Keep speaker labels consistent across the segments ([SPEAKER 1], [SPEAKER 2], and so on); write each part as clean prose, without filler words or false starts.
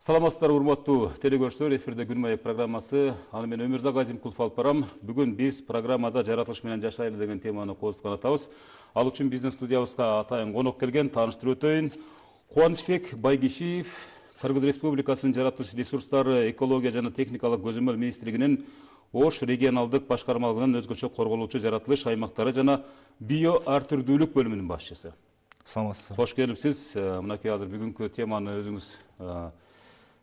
[SPEAKER 1] Саламатсыздар, урматтуу телекөрүүчүлөр, эфирде Күн маек программасы. Аны мен Өмүрзак Азимкулов алып барам. Бүгүн биз программада жаратылыш менен жашайлы деген теманы кооздуган атабыз. Ал үчүн биздин студиябызга атайын конок келген, тааныштырып өтөйүн. Кубанычбек Байгишиев, Кыргыз Республикасынын жаратылыш ресурстары, экология жана техникалык көзөмөл министрлигинин Ош регионалдык башкармалыгынын өзгөчө корголуучу жаратылыш аймактары жана био ар түрдүүлүк бөлүмүнүн башчысы.
[SPEAKER 2] Саламатсыздар.
[SPEAKER 1] Кош келипсиз. Мынакей азыр бүгүнкү теманы өзүңүз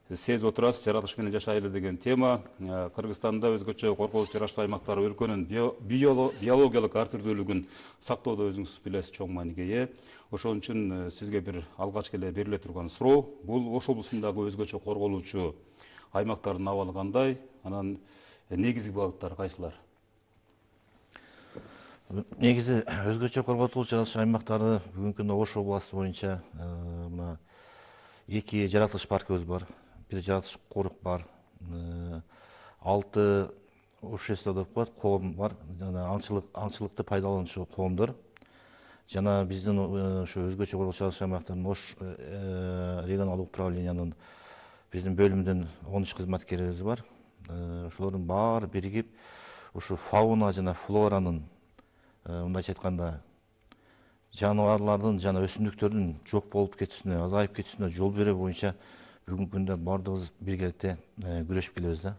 [SPEAKER 1] сезип отурасыз. Жаратылыш менен жашайлы деген тема. Кыргызстанда өзгөчө корголуучу жаратылыш аймактары өлкөнүн биологиялык ар түрдүүлүгүн сактоодо өзүңүз билесиз чоң мааниге ээ. Ошон үчүн сизге бир алгач эле бериле турган суроо. Бул Ош облусундагы өзгөчө корголуучу аймактардын абалы кандай? Анан негизги багыттары кайсылар?
[SPEAKER 2] Негизи өзгөчө корготулуучу жаратылыш аймактары бүгүнкү күндө Ош областы боюнча мына 2 жаратылыш паркыбыз бар. Бир жаратылыш корук бар. 6 общество деп коет, коом бар. Жана аңчылыкты пайдалануучу коомдор. Жана биздин ушу өзгөчө коргоочу жаратылыш аймактарынын Ош регионалдык управлениянын биздин бөлүмүнүн 13 кызматкерибиз бар. Ошолордун баары биригип ушу фауна жана флоранын мындайча айтканда жаныбарлардын жана өсүмдүктөрдүн жок болуп кетүүсүнө, азайып кетүүсүнө жол берүү боюнча бүгүнкү күндө баардыгыбыз биргеликте күрөшүп келебиз да.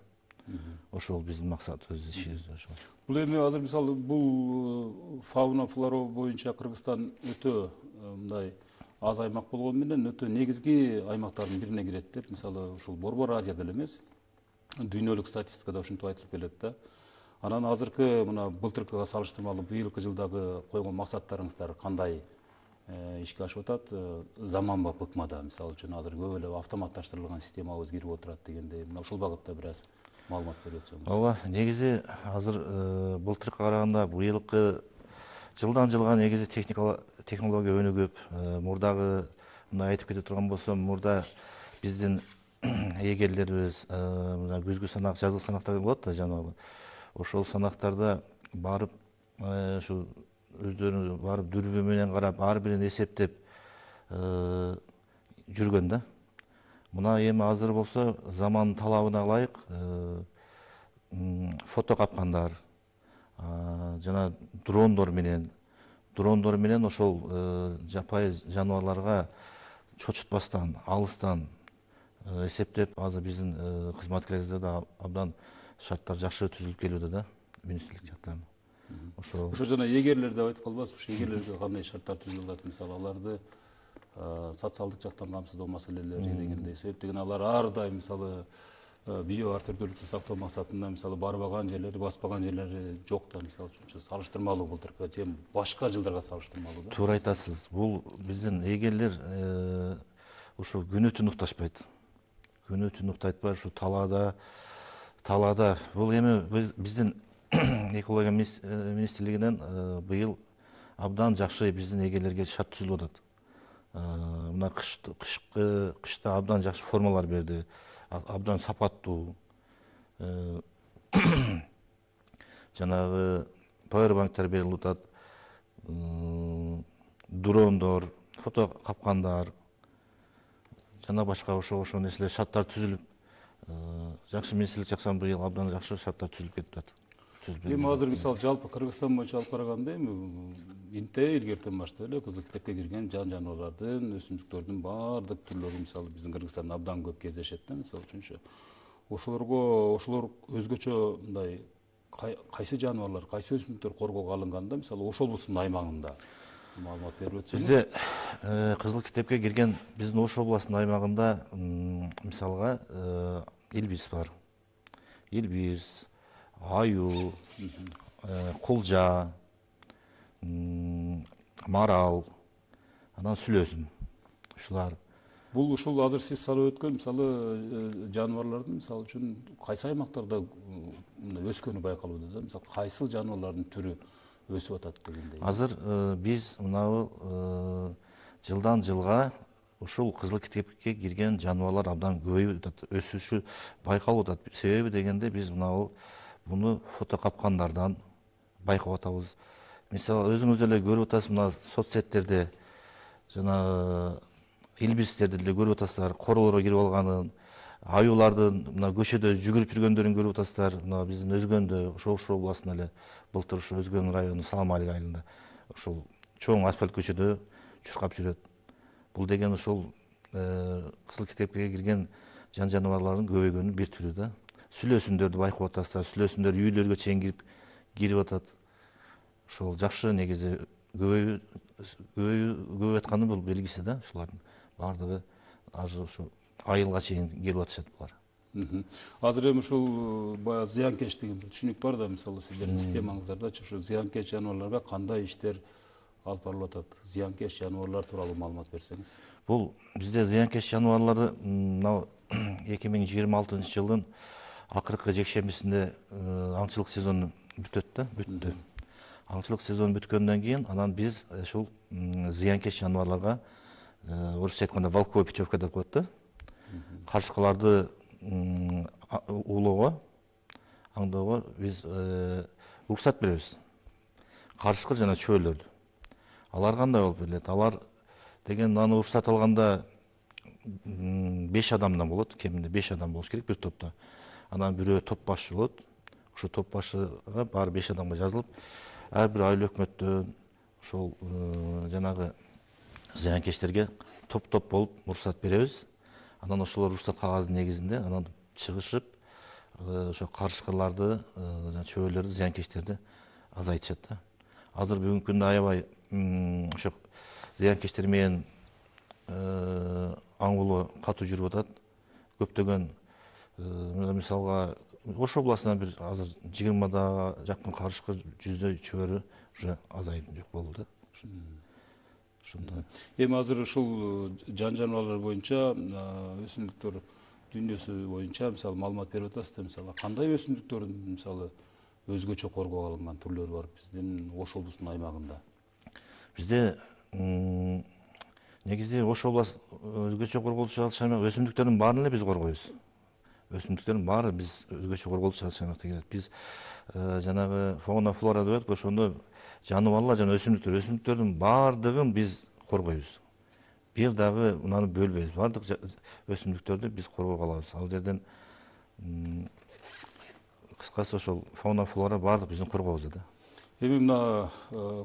[SPEAKER 2] Ошол биздин максатыбыз, ишибиз ошол.
[SPEAKER 1] Бул эми азыр мисалы бул фауна флора боюнча Кыргызстан өтө мындай аз аймак болгону менен өтө негизги аймактардын бирине кирет деп, мисалы ушул Борбор Азия деле эмес, дүйнөлүк статистикада ушинтип айтылып келет да. Анан азыркы мына былтыркыга салыштырмалуу быйылкы жылдагы койгон максаттарыңыздар кандай ишке ашып атат? Заманба быкмада, мисалы үчүн азыр көп эле автоматташтырылган системабыз кирип отурат дегендей, мына ушул багытта бир аз маалымат берип өтсөңүз.
[SPEAKER 2] Ооба, негизи азыр былтыркыга караганда быйылкы жылдан жылга негизи технология өнүгүп, мурдагы мындай айтып кете турган болсом, мурда биздин эгерлерибиз мына күзгү санак, жазгы санактар болот да жанагы. Ошол санактарда барып, ушу өздөрү барып дүрбү менен карап, ар бирин эсептеп жүргөн да. Мына эми азыр болсо заман талабына ылайык фото капкандар жана дрондор менен ошол жапайы жаныбарларга чочутпастан, алыстан эсептеп, азыр биздин кызматкерлерибизде да абдан шарттар жакшы түзүлүп келүүдө да, министрлик жактан.
[SPEAKER 1] Ошо жана эгерлер деп айтып калбасызбы? Ошо эгерлерге кандай шарттар түзүлөт? Мисалы аларды социалдык жактан камсыздоо маселелери дегендей себеп деген алар ар дайым мисалы био ар түрдүүлүктү сактоо максатында мисалы барбаган жерлери, баспаган жерлери жок да, мисалы үчүн салыштырмалуу былтыркы же башка жылдарга салыштырмалуу да.
[SPEAKER 2] Туура айтасыз. Бул биздин эгерлер ушул күнү түн укташпайт. Күнү түн уктайтпай ушу талаада. Бул эми биздин экология министрлигинен быйыл абдан жакшы биздин эгерлерге шарт түзүлүп атат. Мына кышта абдан жакшы формалар берди, абдан сапаттуу. Жанагы пауэрбанктар берилип атат, дрондор, фото капкандар жана башка ошол нерселер шарттар түзүлүп, жакшы министрлик жаксан быйыл абдан жакшы шарттар түзүлүп кетип атат.
[SPEAKER 1] Эми азыр мисалы жалпы Кыргызстан боюнча алып караганда эми инте илгертен баштап эле кызыл китепке кирген жан жаныбарлардын, өсүмдүктөрдүн баардык түрлөрү мисалы биздин Кыргызстанда абдан көп кездешет да, мисалы үчүнчү. Ошолор өзгөчө мындай кайсы жаныбарлар, кайсы өсүмдүктөр коргоого алынганда, мисалы Ош облусунун аймагында маалымат берип өтсөңүз.
[SPEAKER 2] Бизде кызыл китепке кирген биздин Ош областынын аймагында мисалга илбирс бар. Илбирс, аю, кулжа, марал, анан сүлөзүм. Ушулар.
[SPEAKER 1] Бул ушул азыр сиз санап өткөн мисалы жаныбарлардын мисалы үчүн кайсы аймактарда өскөнү байкалууда да? Мисалы кайсыл жаныбарлардын түрү өсүп атат дегендей.
[SPEAKER 2] Азыр биз мынабы жылдан жылга ушул кызыл китепке кирген жаныбарлар абдан көбөйүп атат, өсүшү байкалып атат. Себеби дегенде биз буну фото капкандардан байкап атабыз. Мисалы өзүңүз эле көрүп атасыз, мына соцсеттерде жана илбирстерди деле көрүп атасыздар, королорго кирип алганын, аюуларды мына көчөдө жүгүрүп жүргөндөрүн көрүп атасыздар. Мына биздин Өзгөндө, Ош областында эле былтыр ушу Өзгөн району Саламалик айылында ошол чоң асфальт көчөдө чуркап жүрөт. Бул деген ошол кызыл китепке кирген жан жаныбарлардын көбөйгөнүнүн бир түрү да. Сүлөөсүндөрдү байкап атасыздар. Сүлөөсүндөр үйлөргө чейин кирип атат. Ошол жакшы негизи көбөйүп атканы бул белгиси да. Ушулардын баардыгы азыр ушу айылга чейин келип атышат булар.
[SPEAKER 1] Азыр эми ушул баягы зыянкеч деген бир түшүнүк бар да, мисалы сиздердин системаңыздардачы ушу зыянкеч жаныбарларга кандай иштер алып барылып атат? Зыянкеч жаныбарлар тууралуу маалымат берсеңиз.
[SPEAKER 2] Бул бизде зыянкеч жаныбарлары мына 2026 жылдын акыркы жекшембисинде аңчылык сезону бүтөт да, бүттү. Аңчылык сезону бүткөндөн кийин анан биз ушул зыянкеч жаныбарларга орусча айтканда волковая путевка деп коет да. Карышкаларды улоого, аңдоого биз уруксат беребиз. Карышкы жана чөөлөрдү. Алар кандай болуп берилет? Алар деген аны уруксат алганда 5 адамдан болот, кеминде 5 адам болуш керек бир топто. Анан бирөө топ башчы болот. Ошо топ башчыга баары 5 адамга жазылып, ар бир айыл өкмөттөн ошол жанагы зыянкечтерге топ-топ болуп уруксат беребиз. Анан ошолор уруксат кагазынын негизинде анан чыгышып, ошо карышкыларды, чөөлөрдү, зыянкечтерди азайтышат да. Азыр бүгүнкү күндө аябай ошо зыянкечтер менен аңгулуу катуу жүрүп атат. Көптөгөн мисалга Ош областынан бир азыр 20да жакын карышкы, 100дөй чөбөрө уже азайып жок болду да. Ошондой.
[SPEAKER 1] Эми азыр ушул жан жаныбарлар боюнча өсүмдүктөр дүйнөсү боюнча мисалы маалымат берип атасыздар. Мисалы кандай өсүмдүктөрдүн мисалы өзгөчө коргоого алынган түрлөрү бар биздин Ош облусунун аймагында?
[SPEAKER 2] Бизде негизи Ош областы өзгөчө корголуучу аймак өсүмдүктөрдүн баарын эле биз коргойбуз. Өсүмдүктөрдүн баары биз өзгөчө корголуучу аймакта келет. Биз жанагы фауна флора деп ошондо жаныбарлар жана өсүмдүктөрдүн баардыгын биз коргойбуз. Бир дагы мынаны бөлбөйбүз. Баардык өсүмдүктөрдү биз коргоп алабыз. Ал жерден кыскасы ошол фауна флора баардык биздин коргообузда да.
[SPEAKER 1] Эми мына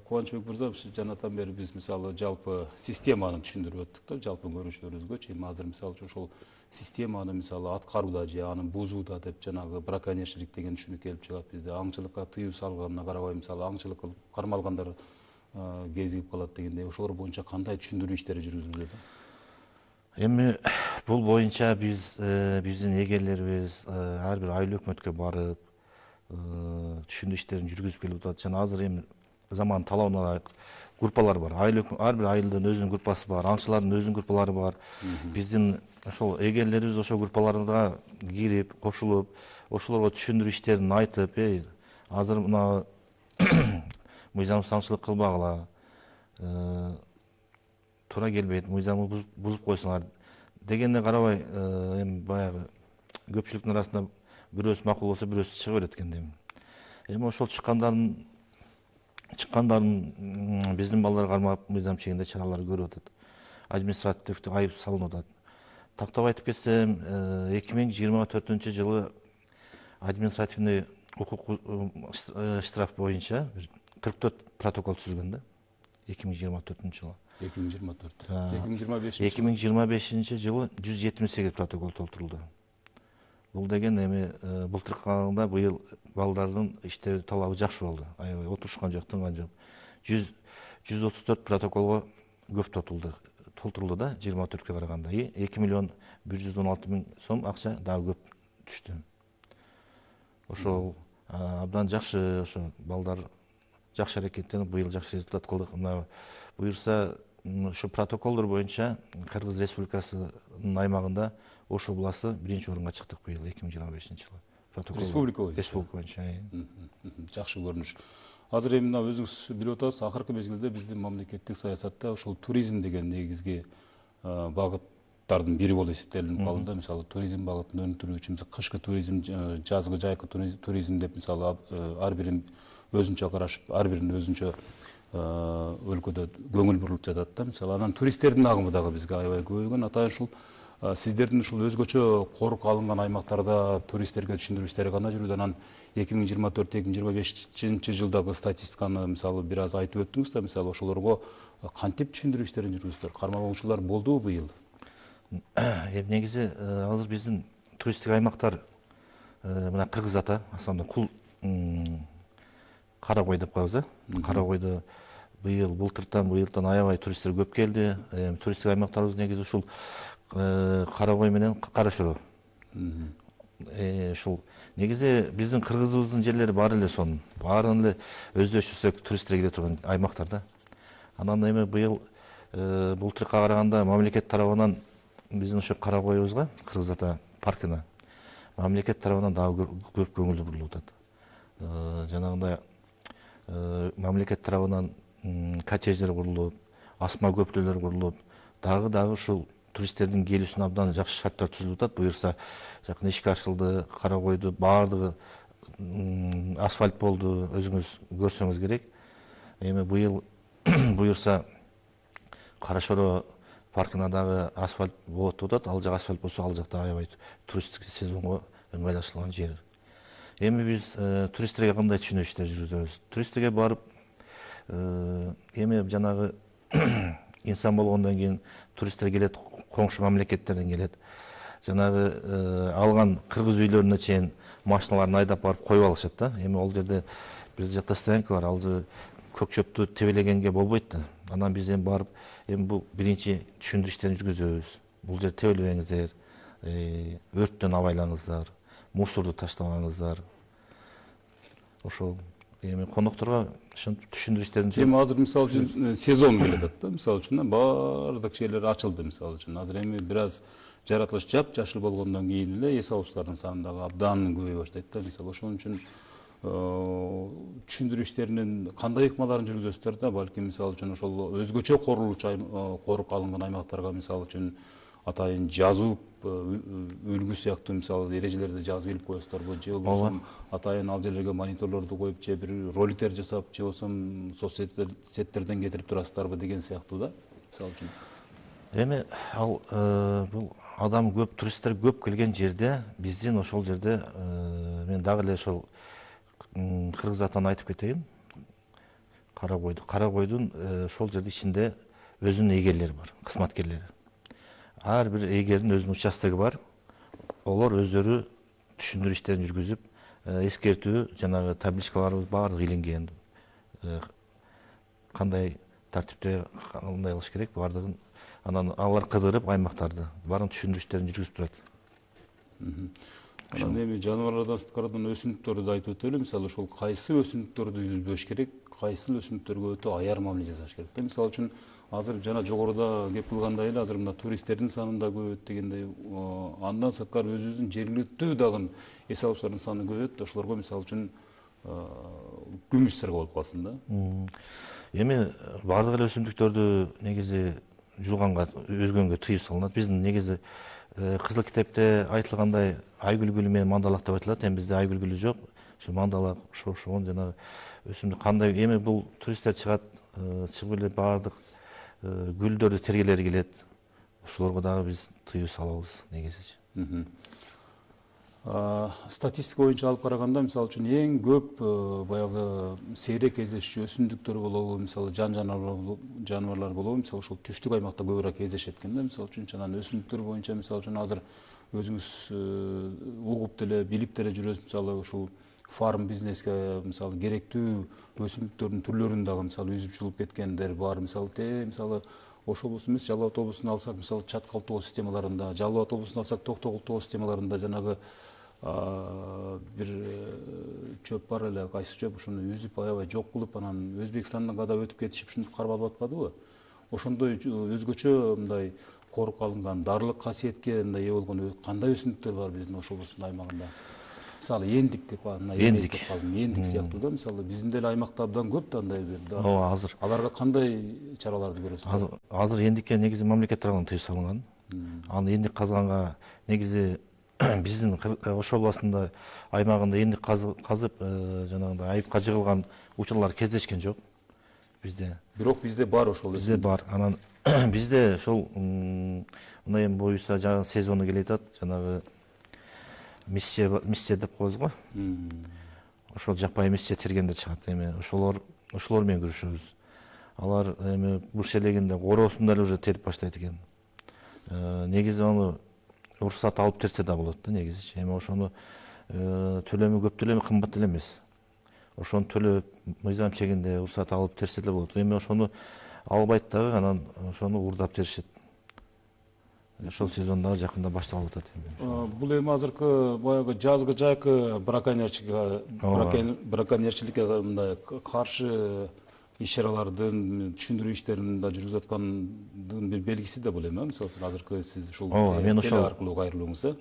[SPEAKER 1] Кубанычбек мырза жанатан бери биз мисалы жалпы системаны түшүндүрүп өттүк да, жалпы көрүнүшүлөрүбүзгө. Эми азыр мисалы ошол системаны мисалы аткарууда же аны бузууда деп жанагы браконьерчилик деген түшүнүк келип чыгат бизде. Аңчылыкка тыюу салганына карабай мисалы аңчылык кылып кармалгандар кезигип калат дегендей, ошолор боюнча кандай түшүндүрүү иштери жүргүзүлөт?
[SPEAKER 2] Эми бул боюнча биздин эгерлерибиз ар бир айыл өкмөткө барып түшүндүрүү иштерин жүргүзүп келип атат. Жана азыр эми заман талабына ылайык группалар бар. Ар бир айылдын өзүнүн группасы бар, аңчылардын өзүнүн группалары бар. Биздин ошол эгерлерибиз ошол группаларга кирип, кошулуп, ошолорго түшүндүрүү иштерин айтып, азыр мына мыйзамсыз аңчылык кылбагыла, туура келбейт, мыйзамды бузуп койсуңар дегенге карабай, эми баягы көпчүлүктүн арасында бирөөсү макул болсо бирөөсү чыга берет экен дейм. Эми ошол чыккандарын биздин балдар кармап мыйзам чегинде чаралар көрүп атат. Административдик айып салынып атат. Тактап айтып кетсем, 2024 жылы административный укук штраф боюнча 44 протокол түзүлгөн да. 2024 жылы. 2025 жылы 178 протокол толтурулду. Бул деген эми былтыркы караганда быйыл балдардын иштөө талабы жакшы болду. Аябай отурушкан жок, тынган жок. 134 протоколго көп толтурулду да, 24ке караганда. 2 миллион 116 миң сом акча дагы көп түштү. Ошол абдан жакшы, ошо балдар жакшы аракеттенип, быйыл жакшы результат кылдык. Мына буюрса, ушу протоколдор боюнча Кыргыз Республикасынын аймагында Ош областы 1-орунга чыктык быйыл 2025 жылы.
[SPEAKER 1] Республика боюнча.
[SPEAKER 2] Республика боюнча.
[SPEAKER 1] Жакшы көрүнүш. Азыр эми мына өзүңүз билип атасыз, акыркы мезгилде биздин мамлекеттик саясатта ошол туризм деген негизги багыттардын бири болуп эсептелинип калды да. Мисалы туризм багытын өнүктүрүү үчүн кышкы туризм, жазгы жайкы туризм деп мисалы ар бирин өзүнчө карашып, ар биринин өзүнчө өлкөдө көңүл бурулуп жатат да. Мисалы анан туристтердин агымы дагы бизге аябай көбөйгөн. Атайын ушул Сиздердин ушул өзгөчө корук алынган аймактарда туристтерге түшүндүрүштери кандай жүрүүдө? Анан 2024-2025 жылдагы статистиканы мисалы бир аз айтып өттүңүз да, мисалы ошолорго кантип түшүндүрүү иштерин жүргүздүңүздөр? Кармалгуучулар болдубу быйыл?
[SPEAKER 2] Негизи азыр биздин туристтик аймактар мына Кыргыз Ата, основной Кул, Каракой деп коебуз, Каракойдо быйылдан аябай туристтер көп келди. Туристтик аймактарыбыз негизи ушул Каракой менен Кара-Шороо. Ушул негизи биздин кыргызыбыздын жерлери бар эле сонун. Баарын эле өздөштүрсөк туристтер келе турган аймактар да. Анан эми быйыл былтыркка караганда мамлекет тарабынан биздин ошо Каракойубузга, Кыргыз Ата паркына мамлекет тарабынан дагы көп көңүл бурулуп атат. Жанагындай мамлекет тарабынан коттедждер курулуп, асма көпүрөлөр курулуп, дагы ушул туристтердин келүүсүнө абдан жакшы шарттар түзүлүп атат. Буюрса жакын ишке ачылды, Каракойду баардыгы асфальт болду, өзүңүз көрсөңүз керек. Эми быйыл буюрса Кара-Шороо паркына дагы асфальт болот деп атат. Ал жак асфальт болсо, ал жакта аябай туристтик сезонго ыңгайлашылган жер. Эми биз туристтерге кандай түшүнүү иштер жүргүзөбүз? Туристтерге барып, эми жанагы инсан болгондон кийин туристтер келет, коңшу мамлекеттерден келет. Жанагы алган кыргыз үйлөрүнө чейин машиналарын айдап барып коюп алышат да. Эми ол жерде бир жакта стоянка бар, ал же көк чөптү тебелегенге болбойт да. Анан биз эми барып, эми бул биринчи түшүндүрүү иштерин жүргүзөбүз. Бул жер тебелебеңиздер, өрттөн абайлаңыздар, мусорду таштабаңыздар. Ошол эми конокторго ушинтип түшүндүрүү иштерин.
[SPEAKER 1] Эми азыр мисалы үчүн сезон келет атат да, мисалы үчүн баардык жерлер ачылды мисалы үчүн. Азыр эми бир аз жаратылыш жап-жашыл болгондон кийин эле эс алуучулардын саны дагы абдан көбөйө баштайт да. Мисалы ошон үчүн түшүндүрүү иштеринин кандай ыкмаларын жүргүзөсүздөр да, балким мисалы үчүн ошол өзгөчө корук алынган аймактарга мисалы үчүн атайын жазуу үлгү сыяктуу мисалы эрежелерди жазып илип коесуздарбы, же болбосо атайын ал жерлерге мониторлорду коюп, же бир роликтер жасап, же болбосо соцсеттерден кетирип турасыздарбы деген сыяктуу да, мисалы үчүн.
[SPEAKER 2] Эми ал бул адам көп, туристтер көп келген жерде биздин ошол жерде мен дагы эле ошол Кыргыз Атаны айтып кетейин. Каракойдун ошол жердин ичинде өзүнүн эгерлери бар, кызматкерлери. Ар бир эгердин өзүнүн участогу бар. Олар өздөрү түшүндүрүү иштерин жүргүзүп, эскертүү, жанагы табличкаларыбыз баардыгы илинген. Кандай тартипте кандай кылыш керек баардыгын. Анан алар кыдырып аймактарды баарын түшүндүрүү иштерин жүргүзүп турат.
[SPEAKER 1] Анан эми жаныбарлардан сырткарыдан өсүмдүктөрдү да айтып өтөлү. Мисалы ошол кайсы өсүмдүктөрдү үзбөш керек, кайсы өсүмдүктөргө өтө аяр мамиле жасаш керек да. Мисалы үчүн азыр жана жогоруда кеп кылгандай эле азыр мына туристтердин саны да көбөйөт дегендей, андан сырткары өзүбүздүн жергиликтүү дагы эс алуучулардын саны көбөйөт. Ошолорго мисалы үчүн күмүш сырга болуп калсын да.
[SPEAKER 2] Эми баардык эле өсүмдүктөрдү негизи жулганга, өзгөнгө тыюу салынат. Биздин негизи Кызыл китепте айтылгандай айгүл гүлү менен мандалак деп айтылат. Эми бизде айгүл гүлү жок. Ушу мандалак, ошон жанагы өсүмдүк кандай эми бул туристтер чыгат, чыгып эле баардык гүлдөрдү тергелери келет. Ошолорго дагы биз тыюу салабыз негизичи.
[SPEAKER 1] Статистика боюнча алып караганда мисалы үчүн эң көп баягы сейрек кездешчү өсүмдүктөр болобу, мисалы жаныбарлар болобу, мисалы ошол түштүк аймакта көбүрөөк кездешет экен да. Мисалы үчүн анан өсүмдүктөр боюнча мисалы үчүн азыр өзүңүз угуп деле билип деле жүрөсүз. Мисалы ушул фарм бизнеске мисалы керектүү өсүмдүктөрдүн түрлөрүн дагы мисалы үзүп чулуп кеткендер бар. Мисалы Ош облусу эмес, Жалал Абад облусун алсак, мисалы Чаткал тоо системаларында, Жалал Абад облусун алсак, Токтогул тоо системаларында жанагы бир чөп бар эле, кайсы чөп, ушуну үзүп аябай жок кылып, анан Өзбекстандан кадап өтүп кетишип, ушинтип кармалып атпадыбы? Ошондой өзгөчө мындай корук алынган, дарылык касиетке мындай ээ болгон кандай өсүмдүктөр бар биздин Ош облусунун аймагында? Мисалы эндик деп
[SPEAKER 2] эндик
[SPEAKER 1] сыяктуу да, мисалы биздин деле аймакта абдан көп да андай бир да.
[SPEAKER 2] Ооба, азыр
[SPEAKER 1] Аларга кандай чараларды көрөсүздөр?
[SPEAKER 2] Азыр эндикке негизи мамлекет тарабынан тыюу салынган. Аны эндик казганга негизи биздин Ош областында аймагында эндик казып жанагындай айыпка жыгылган учурлар кездешкен жок бизде.
[SPEAKER 1] Бирок бизде бар ошол.
[SPEAKER 2] Бизде бар. Анан Бизде ошол мына эми буюрса жаңы сезону келе жатат, жанагы мисче деп коебуз го. Ошол жаппай мисче тергендер чыгат. Эми ошолор менен күрөшөбүз. Алар эми буш элегинде короосун деле уже терип баштайт экен. Негизи аны уруксат алып терсе да болот да негизичи. Эми ошону төлөмү көп деле кымбат деле эмес. Ошону төлөп мыйзам чегинде уруксат алып терсе деле болот. Эми ошону албайт дагы, анан ошону уурдап теришет. Ошол сезон дагы жакында башталып атат эми.
[SPEAKER 1] Бул эми азыркы баягы жазгы жайкы браконьерчиликке мындай каршы иш-чаралардын, түшүндүрүү иштерин да жүргүзүп аткандын бир белгиси да бул эми. Мисалы үчүн азыркы сиз ушул теле аркылуу кайрылууңуз.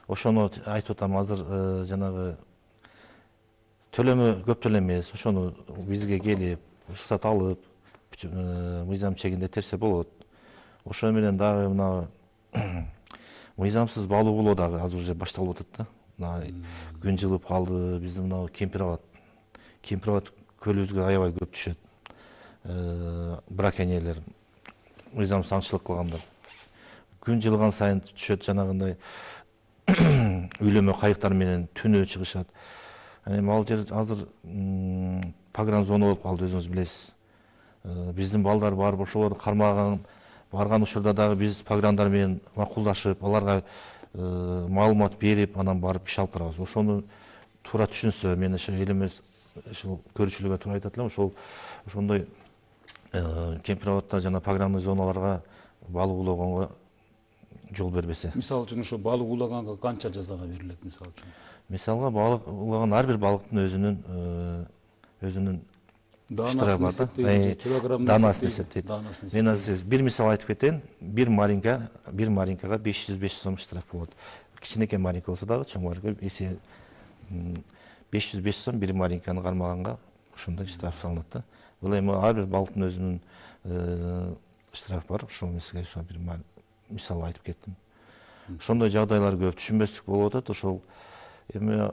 [SPEAKER 2] Ошону айтып атам, азыр жанагы төлөмү көп деле эмес. Ошону бизге келип, уруксат алып, мыйзам чегинде терсе болот. Ошо менен дагы мына мыйзамсыз балык оолоо дагы азыр уже башталып атат да. Мына күн жылып калды, биздин мына Кемпирабад көлүбүзгө аябай көп түшөт. Браконьерлер, мыйзамсыз аңчылык кылгандар. Күн жылыган сайын түшөт, жанагындай үйлөмө кайыктар менен түнөө чыгышат. Эми ал жер азыр погран зона болуп калды, өзүңүз билесиз. Биздин балдар барып ошолорду кармаган, барган учурда дагы биз пограндар менен макулдашып, аларга маалымат берип, анан барып иш алып барабыз. Ошону туура түшүнсө, мен ошо элimiz ошол көрүүчүлөргө туура айтат элем, ошондой Кемпирабадта жана погранный зоналарга балык уулогонго жол бербесе.
[SPEAKER 1] Мисалы үчүн ошо балык уулаганга канча жазага берилет мисалы үчүн?
[SPEAKER 2] Мисалга балык уулаган ар бир балыктын өзүнүн
[SPEAKER 1] Даанасын эсептейби, килограммын
[SPEAKER 2] даанасын эсептейт. Мен азыр бир мисал айтып кетейин. Бир маринкага 500 сом штраф болот. Кичинекей маринка болсо дагы, чоң маринка эсе 500 сом бир маринканы кармаганга ошондой штраф салынат да. Бул эми ар бир балыктын өзүнүн штраф бар. Ошол мисалга бир мисал айтып кеттим. Ошондой жагдайлар көп, түшүнбөстүк болуп атат. Ошол эми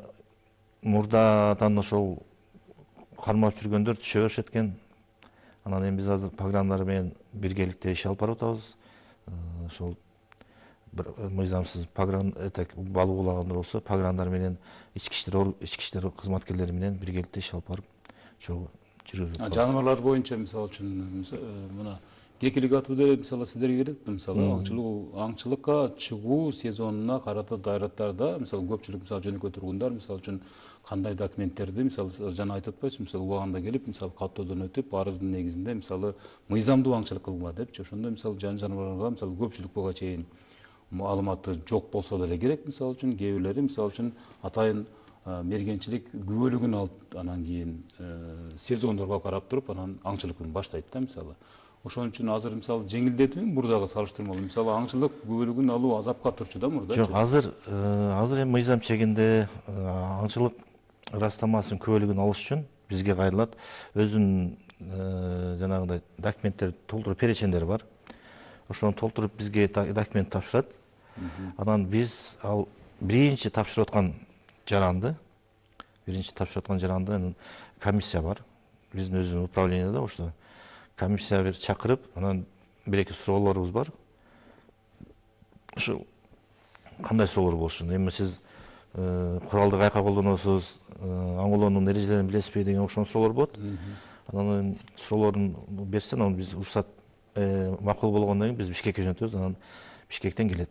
[SPEAKER 2] мурдадан ошол кармап жүргөндөр түшө беришет экен. Анан эми биз азыр пограндар менен биргеликте иш алып барып атабыз. Ошол мыйзамсыз балык уулагандар болсо, пограндар менен ички иштер кызматкерлери менен биргеликте иш алып барып жүргүзүп атабыз.
[SPEAKER 1] Жаныбарлар боюнча мисалы үчүн мына кекилик атуу деле мисалы сиздерге керек. Мисалы аңчылыкка чыгуу сезонуна карата дайраттарда мисалы көпчүлүк мисалы жөнөкөй тургундар мисалы үчүн кандай документтерди мисалы жана айтып атпайсызбы, мисалы убагында келип мисалы каттоодон өтүп арыздын негизинде мисалы мыйзамдуу аңчылык кылгыла депчи. Ошондо мисалы жаныбарларга мисалы көпчүлүк буга чейин маалыматы жок болсо деле керек. Мисалы үчүн кээ бирлери мисалы үчүн атайын мергенчилик күбөлүгүн алып анан кийин сезондорго карап туруп анан аңчылыктын баштайт да мисалы. Ошон үчүн азыр мисалы жеңилдетүүнү мурдагы салыштырмалуу мисалы аңчылык күбөлүгүн алуу азапка турчу да мурда.
[SPEAKER 2] Жок, азыр эми мыйзам чегинде аңчылык ырастамасын күбөлүгүн алыш үчүн бизге кайрылат. Өзүнүн жанагындай документтер толтуруп перечендери бар. Ошону толтуруп бизге документ тапшырат. Анан биз ал биринчи тапшырып аткан жаранды комиссия бар. Биздин өзүбүздүн управленияда ошто комиссия бир чакырып, анан бир-эки суроолорубуз бар. Ошо кандай суроолор болушун? Эми сиз куралды кайка колдоносуз, аң улоонун эрежелерин билесизби деген ошол суроолор болот. Анан суроолорун берсе, анан биз уруксат макул болгондон кийин биз Бишкекке жөнөтөбүз. Анан Бишкектен келет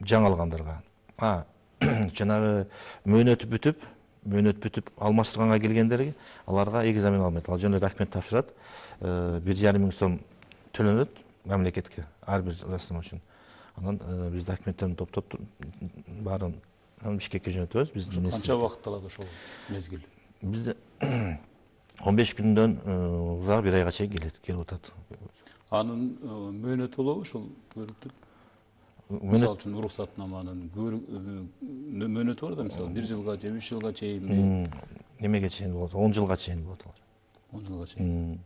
[SPEAKER 2] жаңы алгандарга. Жанагы мөөнөтү бүтүп алмаштырганга келгендерге аларга экзамен алынбайт. Ал жөнүндө документ тапшырат. 1,5 миң сом төлөнөт мамлекетке ар бир ырастама үчүн. Анан биз документтерин топтоп баарын Бишкекке жөнөтөбүз. Биздин
[SPEAKER 1] канча убакыт алат ошол мезгил?
[SPEAKER 2] Бизде 15 күндөн узак 1 айга чейин келип атат.
[SPEAKER 1] Анын мөөнөтү болобу ошол күбөлүктүн? Мисалы үчүн уруксатнаманын мөөнөтү бар да, мисалы 1 жылга же 3 жылга чейин.
[SPEAKER 2] Немеге чейин болот? 10 жылга чейин болот алар.
[SPEAKER 1] 10 жылга чейин.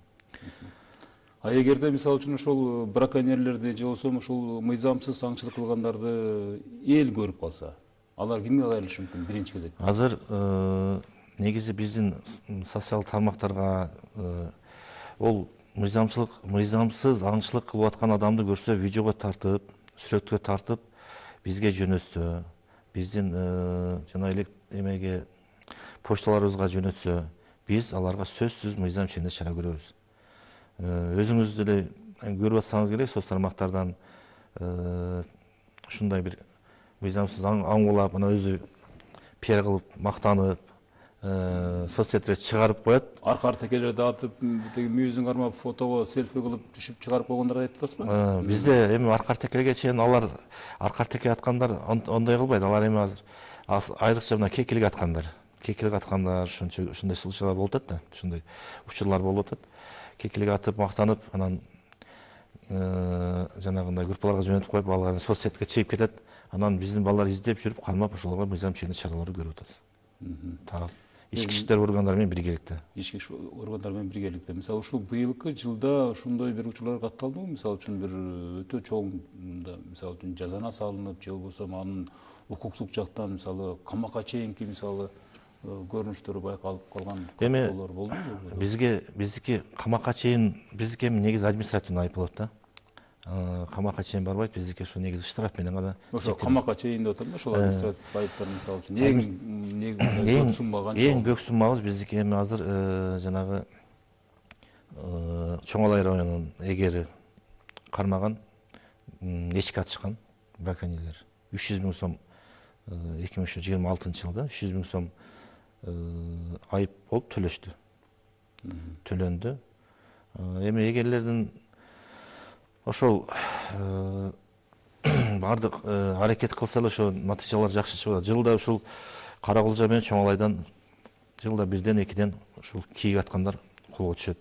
[SPEAKER 1] Эгерде мисалы үчүн ошол браконьерлерди же болбосо ошол мыйзамсыз аңчылык кылгандарды эл көрүп калса, алар кимге кайрылышы мүмкүн биринчи кезекте?
[SPEAKER 2] Азыр негизи биздин социалдык тармактарга ол мыйзамсыз аңчылык кылып аткан адамды көрсө видеого тартып, сүрөткө тартып бизге жөнөтсө, биздин жана эле эмеге почталарыбызга жөнөтсө, биз аларга сөзсүз мыйзам чегинде чара көрөбүз. Өзүңүз деле көрүп атсаңыз керек, соц тармактардан ушундай бир мыйзамсыз аңгулап, ана өзү пиар кылып, мактанып, соцсетке чыгарып коет.
[SPEAKER 1] Арка текелерди атып, мүйүзүн кармап, фотого селфи кылып түшүп чыгарып койгондорду айтып атасызбы?
[SPEAKER 2] Бизде эми арка текелге чейин алар арка теке аткандар ондой кылбайт. Алар эми азыр айрыкча мына кекилик аткандар, ушундай случайлар болуп атат да, ушундай учурлар болуп атат. Кекилик атып, мактанып, анан жанагындай группаларга жөнөтүп коюп, алар соцсетке чыгып кетет. Анан биздин балдар издеп жүрүп, кармап, ошолорго мыйзам чегинде чараларды көрүп атат. Так. Ички иштер органдары менен биргеликте.
[SPEAKER 1] Ички иштер органдары менен биргеликте. Мисалы ушул быйылкы жылда ошондой бир учурлар катталдыбы? Мисалы үчүн бир өтө чоң, мисалы үчүн жазана салынып, же болбосо анын укуктук жактан мисалы камакка чейинки мисалы көрүнүштөр байкалып калган каттоолор болдубу?
[SPEAKER 2] Биздики камакка чейин, биздики эми негизи административный айып болот да. Камакка чейин барбайт, биздики ошо негизи штраф менен гана.
[SPEAKER 1] Ошо камакка чейин деп атам да, ошол административдик айыптар мисалы үчүн көк сумма канча?
[SPEAKER 2] Эң көк суммабыз биздики эми азыр жанагы Чоң Алай районунун эгери кармаган, эчке атышкан браконьерлер 300 000 сом 2026-жылда 300 000 сом айып болуп төлөштү. Төлөндү. Эми эгерлердин ошол бардык аракет кылса эле ошо натыйжалар жакшы чыгат. Жылда ушул Кара Кулжа менен Чоң Алайдан жылда 1-2 ушул кийик аткандар колго түшөт.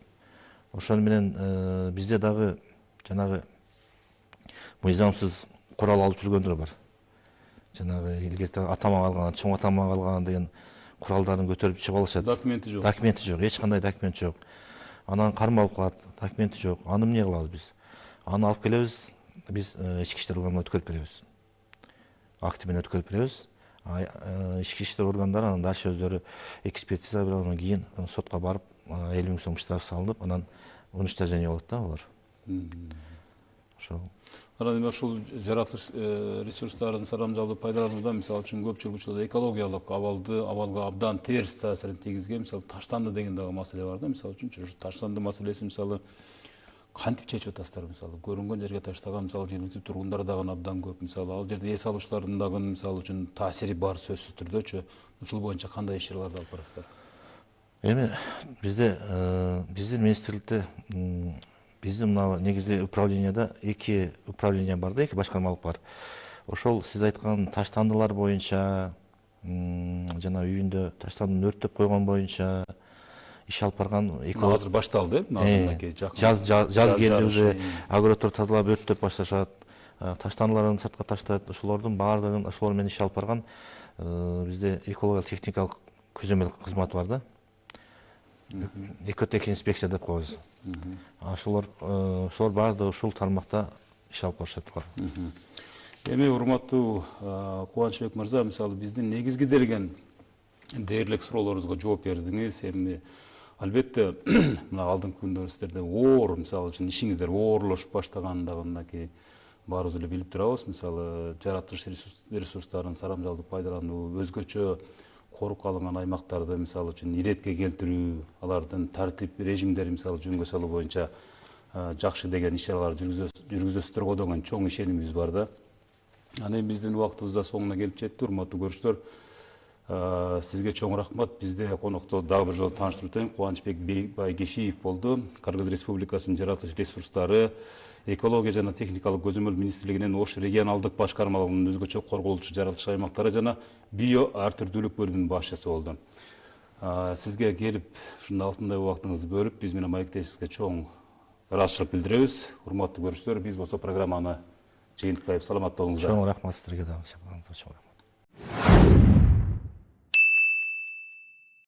[SPEAKER 2] Ошону менен бизде дагы жанагы мыйзамсыз курал алып жүргөндөр бар. Жанагы илгерте атама калган, чоң атама калган деген куралдарын көтөрүп чыгып алышат.
[SPEAKER 1] Документи жок.
[SPEAKER 2] Документи жок, эч кандай документ жок. Анан кармалып калат, документи жок. Аны эмне кылабыз биз? Аны алып келебиз, биз ички иштер органына өткөрүп беребиз. Акты менен өткөрүп беребиз. Ички иштер органдары анан дальше өздөрү экспертиза берип, анан кийин сотко барып 50 000 сом штраф салынып, анан уничтожение болот да алар. Ошол.
[SPEAKER 1] Анан эми ушул жаратылыш ресурстарын сарамжалдуу пайдаланууда мисалы үчүн көпчүлүк учурда экологиялык абалга абдан терс таасирин тийгизген мисалы таштанды деген дагы маселе бар да. Мисалы үчүн ушу таштанды маселеси мисалы кантип чечип атасыздар? Мисалы көрүнгөн жерге таштаган мисалы жергиликтүү тургундар дагы абдан көп. Мисалы ал жерде эс алуучулардын дагы мисалы үчүн таасири бар сөзсүз түрдөчү. Ушул боюнча кандай иш чараларды алып барасыздар?
[SPEAKER 2] Эми бизде биздин министрликте биздин мына негизи управленияда 2 управление бар да, 2 башкармалык бар. Ошол сиз айткан таштандылар боюнча, жана үйүндө таштандыны өрттөп койгон боюнча иш алып барган
[SPEAKER 1] азыр башталды, азырынакей жакын.
[SPEAKER 2] Жаз келди уже, огороддор тазалап өрттөп башташат, таштандыларын сыртка таштайт. Ошолордун баардыгын ошолор менен иш алып барган бизде экологиялык техникалык көзөмөл кызматы бар да. Экотех инспекция деп коебуз. Ошолор баардыгы ушул тармакта иш алып барышат.
[SPEAKER 1] Эми урматтуу Кубанычбек мырза, мисалы биздин негизги делген дээрлик суроолорубузга жооп бердиңиз. Эми албетте мына алдыңкы күндөрү сиздерде оор, мисалы үчүн ишиңиздер оорлошуп баштаганын дагы мынакей баарыбыз эле билип турабыз. Мисалы жаратылыш ресурстарын сарамжалдуу пайдалануу, өзгөчө корук алынган аймактарды мисалы үчүн иретке келтирүү, алардын тартип режимдери мисалы жөнгө салуу боюнча жакшы деген иш чараларды жүргүзөсүздөр деген чоң ишенимибиз бар да. Анан биздин убактыбыз да соңуна келип жетти. Урматтуу көрүүчүлөр, сизге чоң рахмат. Бизде конокто дагы бир жолу тааныштырып өтөйүн. Кубанычбек Байгешиев болду. Кыргыз Республикасынын жаратылыш ресурстары, экология жана техникалык көзөмөл министрлигинин Ош регионалдык башкармалыгынын өзгөчө корголуучу жаратылыш аймактары жана био ар түрдүүлүк бөлүмүнүн башчысы болду. Сизге келип ушундай алтындай убактыңызды бөлүп, биз менен маектешибизге чоң ыраазычылык билдиребиз. Урматтуу көрүүчүлөр, биз болсо программаны жыйынтыктайбыз. Саламатта болуңуздар.
[SPEAKER 2] Чоң рахмат сиздерге дагы.